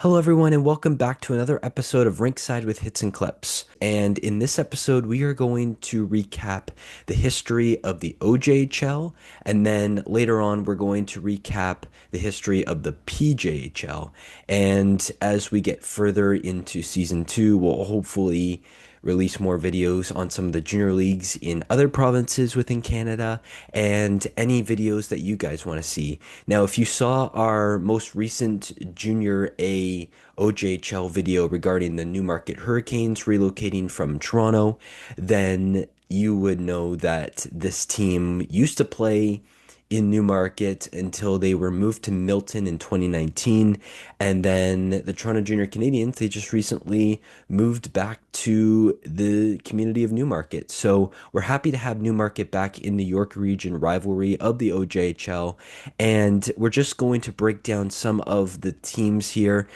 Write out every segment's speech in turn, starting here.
Hello, everyone, and welcome back to another episode of Rink-Side with Hits and Clips. And in this episode, we are going to recap the history of the OJHL, and then later on, we're going to recap the history of the PJHL. And as we get further into season two, we'll hopefully release more videos on some of the junior leagues in other provinces within Canada and any videos that you guys want to see. Now, if you saw our most recent Junior A OJHL video regarding the Newmarket Hurricanes relocating from Toronto, then you would know that this team used to play in Newmarket until they were moved to Milton in 2019. And then the Toronto Junior Canadiens, they just recently moved back to the community of Newmarket. So we're happy to have Newmarket back in the York region rivalry of the OJHL. And we're just going to break down some of the teams here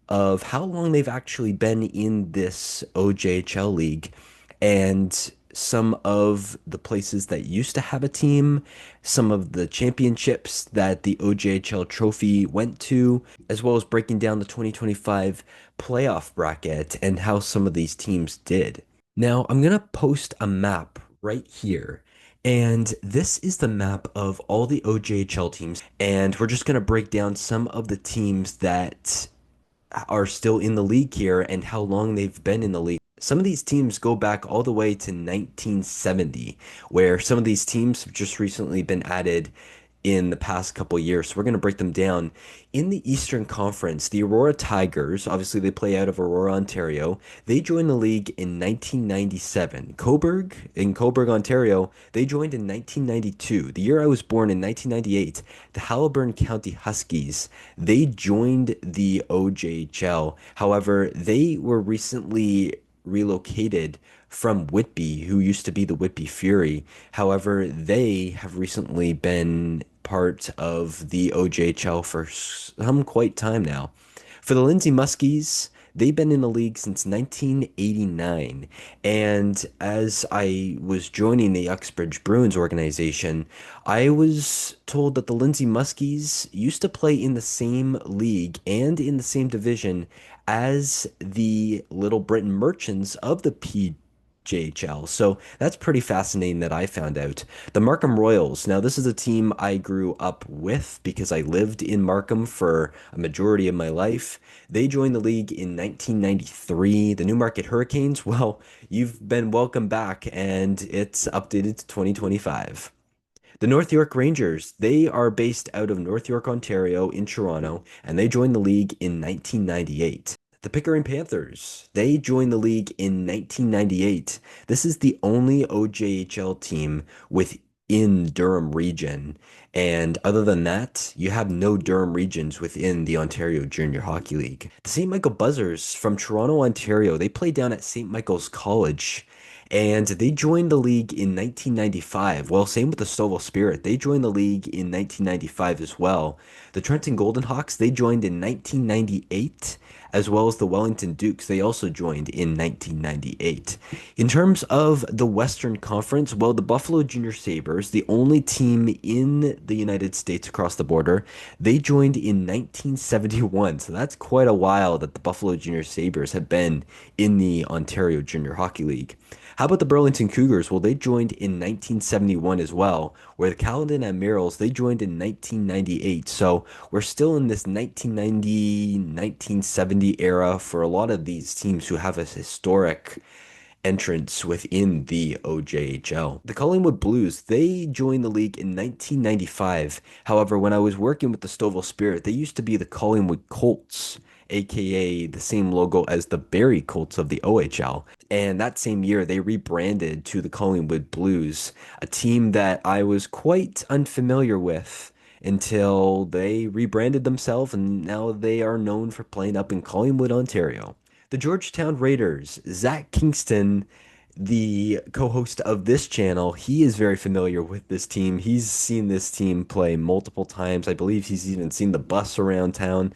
of how long they've actually been in this OJHL league and some of the places that used to have a team, some of the championships that the OJHL trophy went to, as well as breaking down the 2025 playoff bracket and how some of these teams did. Now, I'm going to post a map right here. And this is the map of all the OJHL teams. And we're just going to break down some of the teams that are still in the league here and how long they've been in the league. Some of these teams go back all the way to 1970, where some of these teams have just recently been added in the past couple years. So we're going to break them down. In the Eastern Conference, the Aurora Tigers, obviously they play out of Aurora, Ontario. They joined the league in 1997. Cobourg, Ontario, they joined in 1992. The year I was born in 1998, the Haliburton County Huskies, they joined the OJHL. However, they were recently relocated from Whitby, who used to be the Whitby Fury. However, they have recently been part of the OJHL for some quite time now. For the Lindsay Muskies, they've been in the league since 1989. And as I was joining the Uxbridge Bruins organization, I was told that the Lindsay Muskies used to play in the same league and in the same division as the Little Britain Merchants of the PJHL. So that's pretty fascinating that I found out. The Markham Royals. Now, this is a team I grew up with because I lived in Markham for a majority of my life. They joined the league in 1993. The Newmarket Hurricanes, well, you've been welcome back, and it's updated to 2025. The North York Rangers, they are based out of North York, Ontario, in Toronto, and they joined the league in 1998. The Pickering Panthers, they joined the league in 1998. This is the only OJHL team within Durham region. And other than that, you have no Durham regions within the Ontario Junior Hockey League. The St. Michael Buzzers from Toronto, Ontario, they play down at St. Michael's College. And they joined the league in 1995. Well, same with the Stouffville Spirit. They joined the league in 1995 as well. The Trenton Golden Hawks, they joined in 1998, as well as the Wellington Dukes. They also joined in 1998. In terms of the Western Conference, well, the Buffalo Junior Sabres, the only team in the United States across the border, they joined in 1971. So that's quite a while that the Buffalo Junior Sabres have been in the Ontario Junior Hockey League. How about the Burlington Cougars? Well, they joined in 1971 as well, where the Caledon Admirals, they joined in 1998. So we're still in this 1990, 1970 era for a lot of these teams who have a historic entrance within the OJHL. The Collingwood Blues, they joined the league in 1995. However, when I was working with the Stouffville Spirit, they used to be the Collingwood Colts, aka the same logo as the Barrie Colts of the OHL. And that same year, they rebranded to the Collingwood Blues, a team that I was quite unfamiliar with until they rebranded themselves, and now they are known for playing up in Collingwood, Ontario. The Georgetown Raiders, Zach Kingston, the co-host of this channel, he is very familiar with this team. He's seen this team play multiple times. I believe he's even seen the bus around town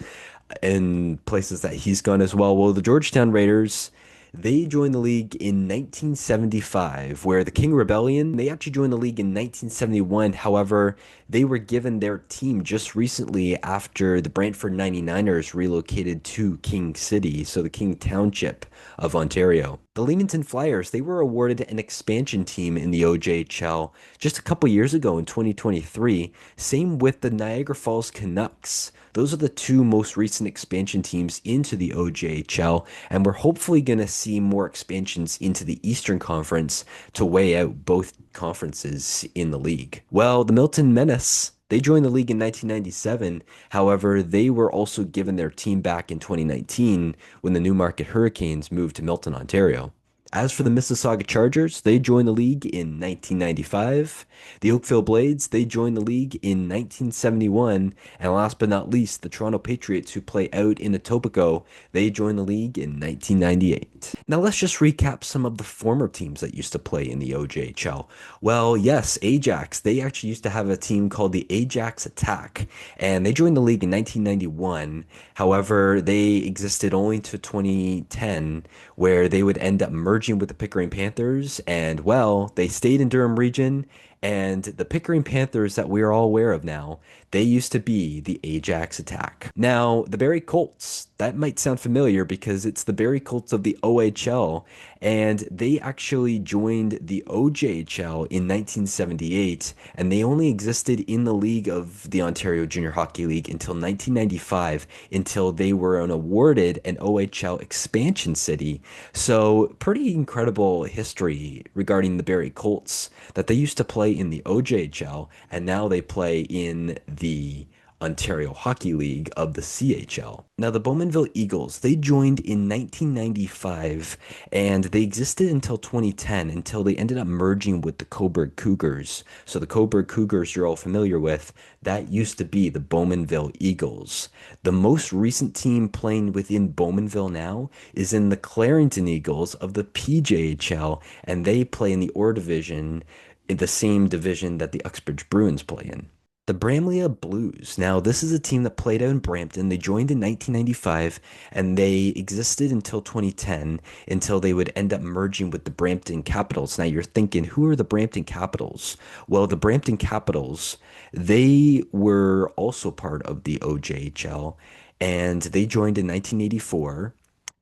in places that he's gone as well. Well, the Georgetown Raiders, They joined the league in 1975, where the King Rebellion, they actually joined the league in 1971. However, they were given their team just recently after the Brantford 99ers relocated to King City, so the King Township of Ontario. The Leamington Flyers, they were awarded an expansion team in the OJHL just a couple years ago in 2023. Same with the Niagara Falls Canucks. Those are the two most recent expansion teams into the OJHL, and we're hopefully going to see more expansions into the Eastern Conference to weigh out both conferences in the league. Well, the Milton Menace, they joined the league in 1997. However, they were also given their team back in 2019 when the Newmarket Hurricanes moved to Milton, Ontario. As for the Mississauga Chargers, they joined the league in 1995. The Oakville Blades, they joined the league in 1971. And last but not least, the Toronto Patriots, who play out in Etobicoke, they joined the league in 1998. Now let's just recap some of the former teams that used to play in the OJHL. Well, yes, Ajax, they actually used to have a team called the Ajax Attack, and they joined the league in 1991. However, they existed only to 2010, where they would end up merging with the Pickering Panthers, and well, they stayed in Durham region, and the Pickering Panthers that we are all aware of now, they used to be the Ajax Attack. Now, the Barrie Colts, that might sound familiar because it's the Barrie Colts of the OHL, and they actually joined the OJHL in 1978, and they only existed in the league of the Ontario Junior Hockey League until 1995, until they were awarded an OHL expansion city. So, pretty incredible history regarding the Barrie Colts that they used to play in the OJHL, and now they play in the Ontario Hockey League of the CHL. Now, the Bowmanville Eagles, they joined in 1995 and they existed until 2010 until they ended up merging with the Coburg Cougars. So, the Coburg Cougars you're all familiar with, that used to be the Bowmanville Eagles. The most recent team playing within Bowmanville now is in the Clarington Eagles of the PJHL, and they play in the Orr division, in the same division that the Uxbridge Bruins play in. The Bramley Blues. Now, this is a team that played out in Brampton. They joined in 1995 and they existed until 2010 until they would end up merging with the Brampton Capitals. Now, you're thinking, who are the Brampton Capitals? Well, the Brampton Capitals, they were also part of the OJHL and they joined in 1984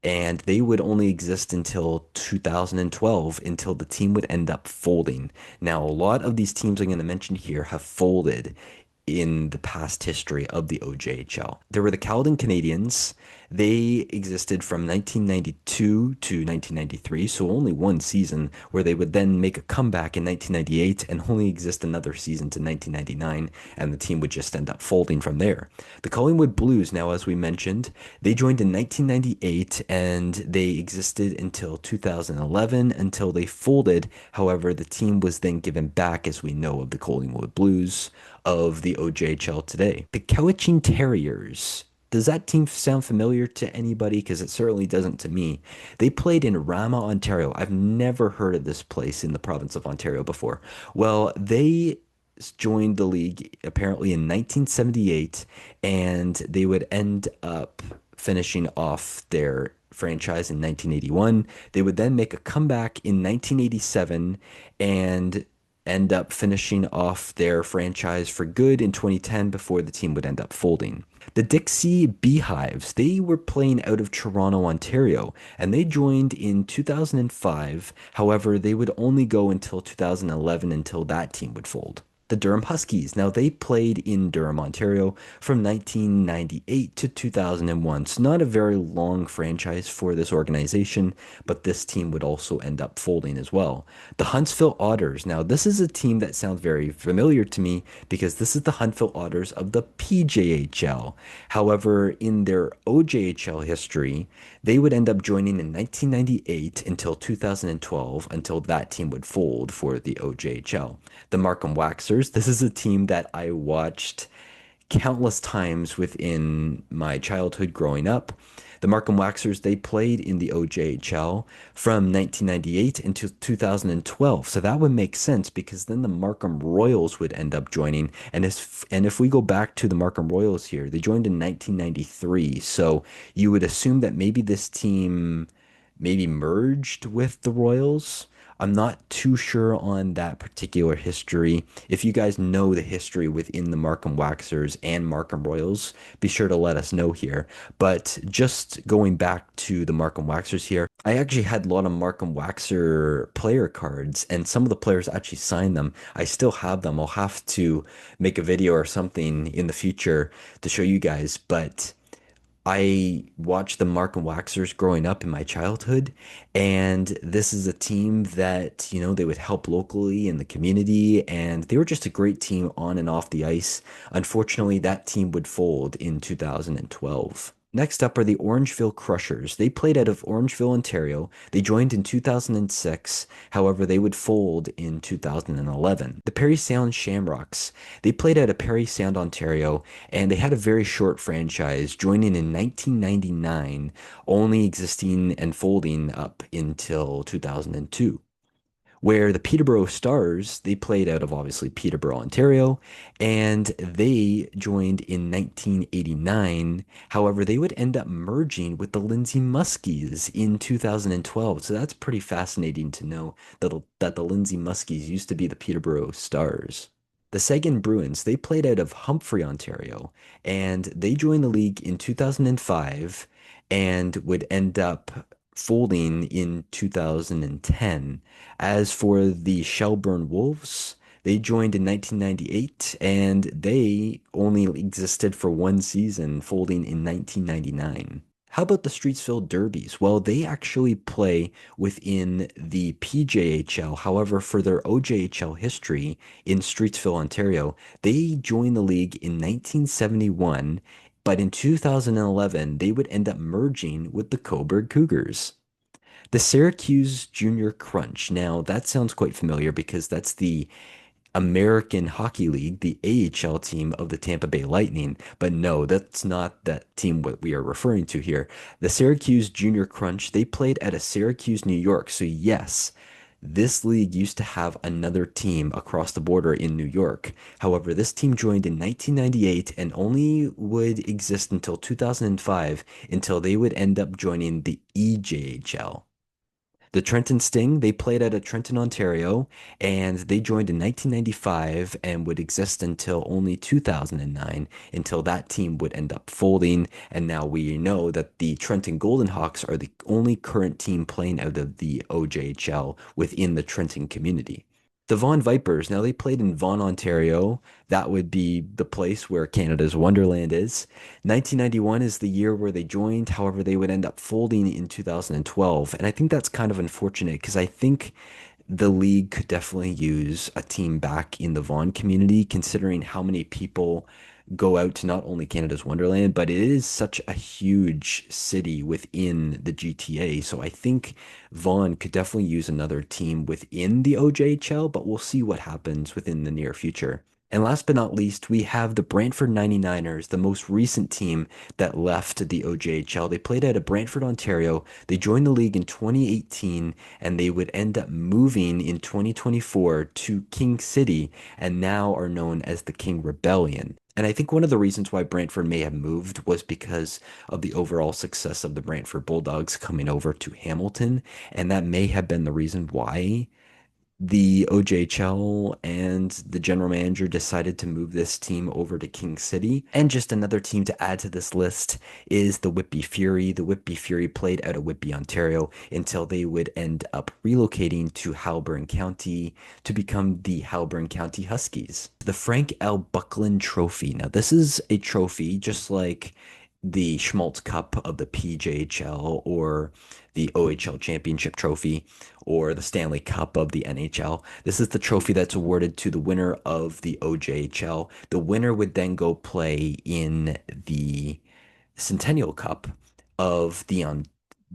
and they would only exist until 2012 until the team would end up folding. Now, a lot of these teams I'm going to mention here have folded in the past history of the OJHL. There were the Caledon Canadians. They existed from 1992 to 1993, so only one season, where they would then make a comeback in 1998 and only exist another season to 1999, and the team would just end up folding from there. The Collingwood Blues, now as we mentioned, they joined in 1998 and they existed until 2011 until they folded. However, the team was then given back, as we know, of the Collingwood Blues of the OJHL today. The Cowichan Terriers. Does that team sound familiar to anybody? Because it certainly doesn't to me. They played in Rama, Ontario. I've never heard of this place in the province of Ontario before. Well, they joined the league apparently in 1978, and they would end up finishing off their franchise in 1981. They would then make a comeback in 1987 and end up finishing off their franchise for good in 2010 before the team would end up folding. The Dixie Beehives, they were playing out of Toronto, Ontario, and they joined in 2005. However, they would only go until 2011 until that team would fold. The Durham Huskies. Now, they played in Durham, Ontario from 1998 to 2001. So not a very long franchise for this organization, but this team would also end up folding as well. The Huntsville Otters. Now, this is a team that sounds very familiar to me because this is the Huntsville Otters of the PJHL. However, in their OJHL history, they would end up joining in 1998 until 2012 until that team would fold for the OJHL. The Markham Waxers. This is a team that I watched countless times within my childhood growing up. The Markham Waxers, they played in the OJHL from 1998 until 2012. So that would make sense because then the Markham Royals would end up joining. And if we go back to the Markham Royals here, they joined in 1993. So you would assume that maybe this team maybe merged with the Royals. I'm not too sure on that particular history. If you guys know the history within the Markham Waxers and Markham Royals, be sure to let us know here. But just going back to the Markham Waxers here, I actually had a lot of Markham Waxer player cards, and some of the players actually signed them. I still have them. I'll have to make a video or something in the future to show you guys, but I watched the Markham Waxers growing up in my childhood, and this is a team that, they would help locally in the community, and they were just a great team on and off the ice. Unfortunately, that team would fold in 2012. Next up are the Orangeville Crushers. They played out of Orangeville, Ontario. They joined in 2006. However, they would fold in 2011. The Parry Sound Shamrocks. They played out of Parry Sound, Ontario, and they had a very short franchise, joining in 1999, only existing and folding up until 2002. Where the Peterborough Stars, they played out of obviously Peterborough, Ontario, and they joined in 1989. However, they would end up merging with the Lindsay Muskies in 2012. So that's pretty fascinating to know that the Lindsay Muskies used to be the Peterborough Stars. The Sagan Bruins, they played out of Humphrey, Ontario, and they joined the league in 2005 and would end up folding in 2010. As for the Shelburne Wolves, they joined in 1998 and they only existed for one season, folding in 1999. How about the Streetsville Derbies? Well, they actually play within the PJHL. However, for their OJHL history in Streetsville, Ontario, they joined the league in 1971, but in 2011, they would end up merging with the Coburg Cougars. The Syracuse Junior Crunch. Now, that sounds quite familiar because that's the American Hockey League, the AHL team of the Tampa Bay Lightning. But no, that's not that team what we are referring to here. The Syracuse Junior Crunch, they played at a Syracuse, New York. So yes, this league used to have another team across the border in New York. However, this team joined in 1998 and only would exist until 2005 until they would end up joining the EJHL. The Trenton Sting, they played out of Trenton, Ontario, and they joined in 1995 and would exist until only 2009, until that team would end up folding. And now we know that the Trenton Golden Hawks are the only current team playing out of the OJHL within the Trenton community. The Vaughan Vipers, now they played in Vaughan, Ontario. That would be the place where Canada's Wonderland is. 1991 is the year where they joined. However, they would end up folding in 2012. And I think that's kind of unfortunate because I think the league could definitely use a team back in the Vaughan community, considering how many people go out to not only Canada's Wonderland, but it is such a huge city within the GTA. So I think Vaughan could definitely use another team within the OJHL, but we'll see what happens within the near future. And last but not least, we have the Brantford 99ers, the most recent team that left the OJHL. They played out of Brantford, Ontario. They joined the league in 2018, and they would end up moving in 2024 to King City, and now are known as the King Rebellion. And I think one of the reasons why Brantford may have moved was because of the overall success of the Brantford Bulldogs coming over to Hamilton. And that may have been the reason why the OJHL and the general manager decided to move this team over to King City. And just another team to add to this list is the Whitby Fury. The Whitby Fury played out of Whitby, Ontario until they would end up relocating to Halburn County to become the Halburn County Huskies. The Frank L. Buckland Trophy. Now, this is a trophy just like the Schmaltz Cup of the PJHL or the OHL Championship Trophy or the Stanley Cup of the NHL. This is the trophy that's awarded to the winner of the OJHL. The winner would then go play in the Centennial Cup of the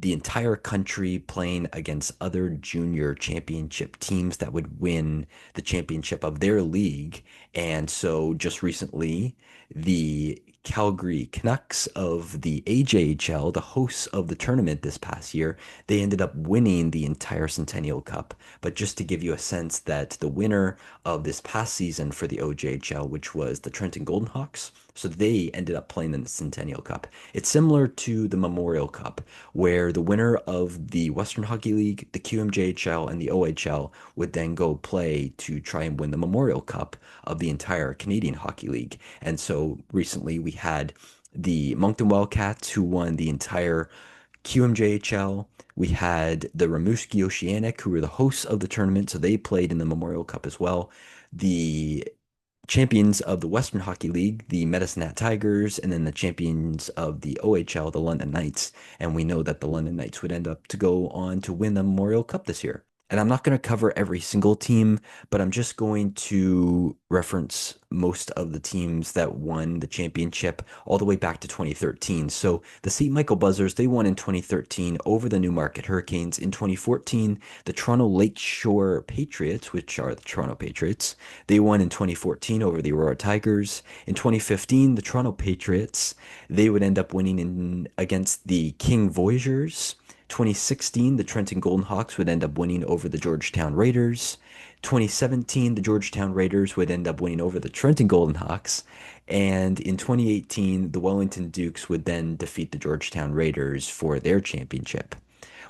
entire country, playing against other junior championship teams that would win the championship of their league. And so just recently, the Calgary Canucks of the AJHL, the hosts of the tournament this past year. They ended up winning the entire Centennial Cup. But just to give you a sense that the winner of this past season for the OJHL, which was the Trenton Golden Hawks, so they ended up playing in the Centennial Cup. It's similar to the Memorial Cup, where the winner of the Western Hockey League, the QMJHL, and the OHL would then go play to try and win the Memorial Cup of the entire Canadian Hockey League. And so recently we had the Moncton Wildcats who won the entire QMJHL. We had the Rimouski Oceanic, who were the hosts of the tournament, so they played in the Memorial Cup as well. The champions of the Western Hockey League, the Medicine Hat Tigers, and then the champions of the OHL, the London Knights. And we know that the London Knights would end up to go on to win the Memorial Cup this year. And I'm not going to cover every single team, but I'm just going to reference most of the teams that won the championship all the way back to 2013. So the St. Michael Buzzers, they won in 2013 over the Newmarket Hurricanes. In 2014, the Toronto Lakeshore Patriots, which are the Toronto Patriots, they won in 2014 over the Aurora Tigers. In 2015, the Toronto Patriots, they would end up winning against the King Voyageurs. 2016, the Trenton Golden Hawks would end up winning over the Georgetown Raiders. 2017, the Georgetown Raiders would end up winning over the Trenton Golden Hawks. And in 2018, the Wellington Dukes would then defeat the Georgetown Raiders for their championship.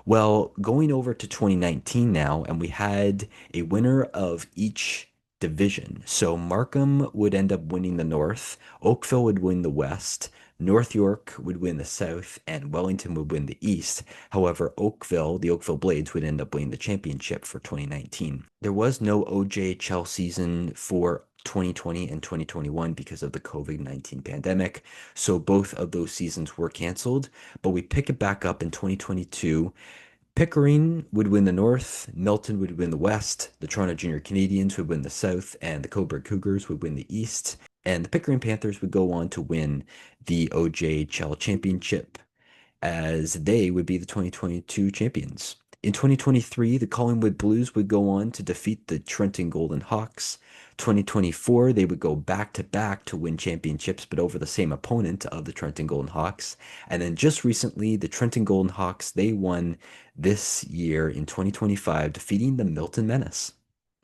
Well, going over to 2019 now, and we had a winner of each division. So Markham would end up winning the North, Oakville would win the West, North York would win the South, and Wellington would win the East. However, Oakville, the Oakville Blades, would end up winning the championship for 2019. There was no OJHL season for 2020 and 2021 because of the COVID-19 pandemic. So both of those seasons were canceled, but we pick it back up in 2022. Pickering would win the North, Milton would win the West, the Toronto Junior Canadiens would win the South, and the Cobourg Cougars would win the East. And the Pickering Panthers would go on to win the OJHL championship as they would be the 2022 champions. In 2023, the Collingwood Blues would go on to defeat the Trenton Golden Hawks. 2024, they would go back to back to win championships, but over the same opponent of the Trenton Golden Hawks. And then just recently, the Trenton Golden Hawks, they won this year in 2025, defeating the Milton Menace.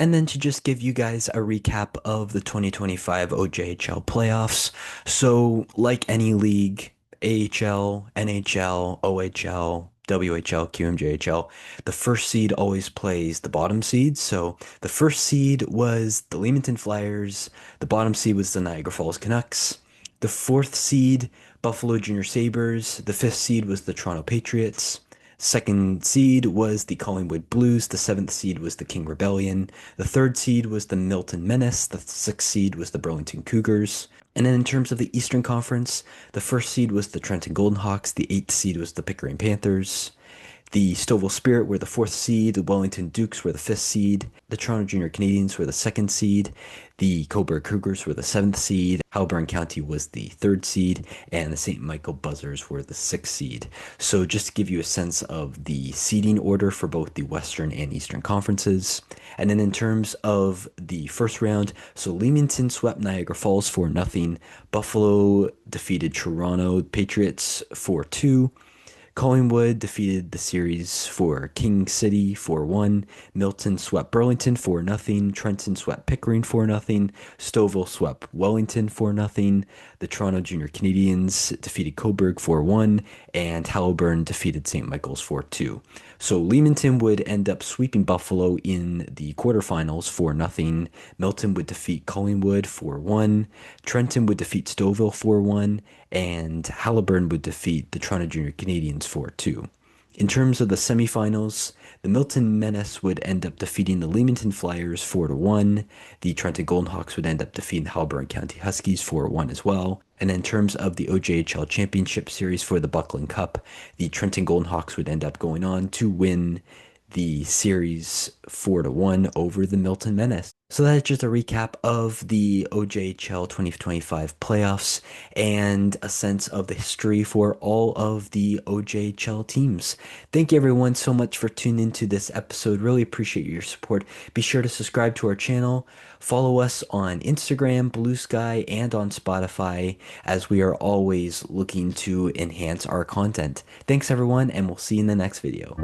And then to just give you guys a recap of the 2025 OJHL playoffs. So, like any league, AHL, NHL, OHL, WHL, QMJHL, the first seed always plays the bottom seed. So the first seed was the Leamington Flyers, the bottom seed was the Niagara Falls Canucks, the fourth seed, Buffalo Junior Sabres, the fifth seed was the Toronto Patriots. Second seed was the Collingwood Blues. The seventh seed was the King Rebellion. The third seed was the Milton Menace. The sixth seed was the Burlington Cougars. And then in terms of the Eastern Conference, the first seed was the Trenton Golden Hawks. The eighth seed was the Pickering Panthers. The Stouffville Spirit were the fourth seed, the Wellington Dukes were the fifth seed, the Toronto Junior Canadiens were the second seed, the Cobourg Cougars were the seventh seed, Haliburton County was the third seed, and the St. Michael Buzzers were the sixth seed. So just to give you a sense of the seeding order for both the Western and Eastern conferences. And then in terms of the first round, so Leamington swept Niagara Falls 4-0, Buffalo defeated Toronto Patriots 4-2, Collingwood defeated the series for King City 4-1. Milton swept Burlington 4-0. Trenton swept Pickering 4-0. Stouffville swept Wellington 4-0. The Toronto Junior Canadiens defeated Cobourg 4-1. And Haliburton defeated St. Michael's 4-2. So Leamington would end up sweeping Buffalo in the quarterfinals 4-0. Milton would defeat Collingwood 4-1. Trenton would defeat Stouffville 4-1. And Haliburton would defeat the Toronto Junior Canadiens 4-2. In terms of the semifinals, the Milton Menace would end up defeating the Leamington Flyers 4-1. The Trenton Golden Hawks would end up defeating the Haliburton County Huskies 4-1 as well. And in terms of the OJHL Championship Series for the Buckland Cup, the Trenton Golden Hawks would end up going on to win the series 4-1 over the Milton Menace. So that's just a recap of the OJHL 2025 playoffs and a sense of the history for all of the OJHL teams. Thank you everyone so much for tuning into this episode. Really appreciate your support. Be sure to subscribe to our channel. Follow us on Instagram, Blue Sky, and on Spotify as we are always looking to enhance our content. Thanks everyone, and we'll see you in the next video.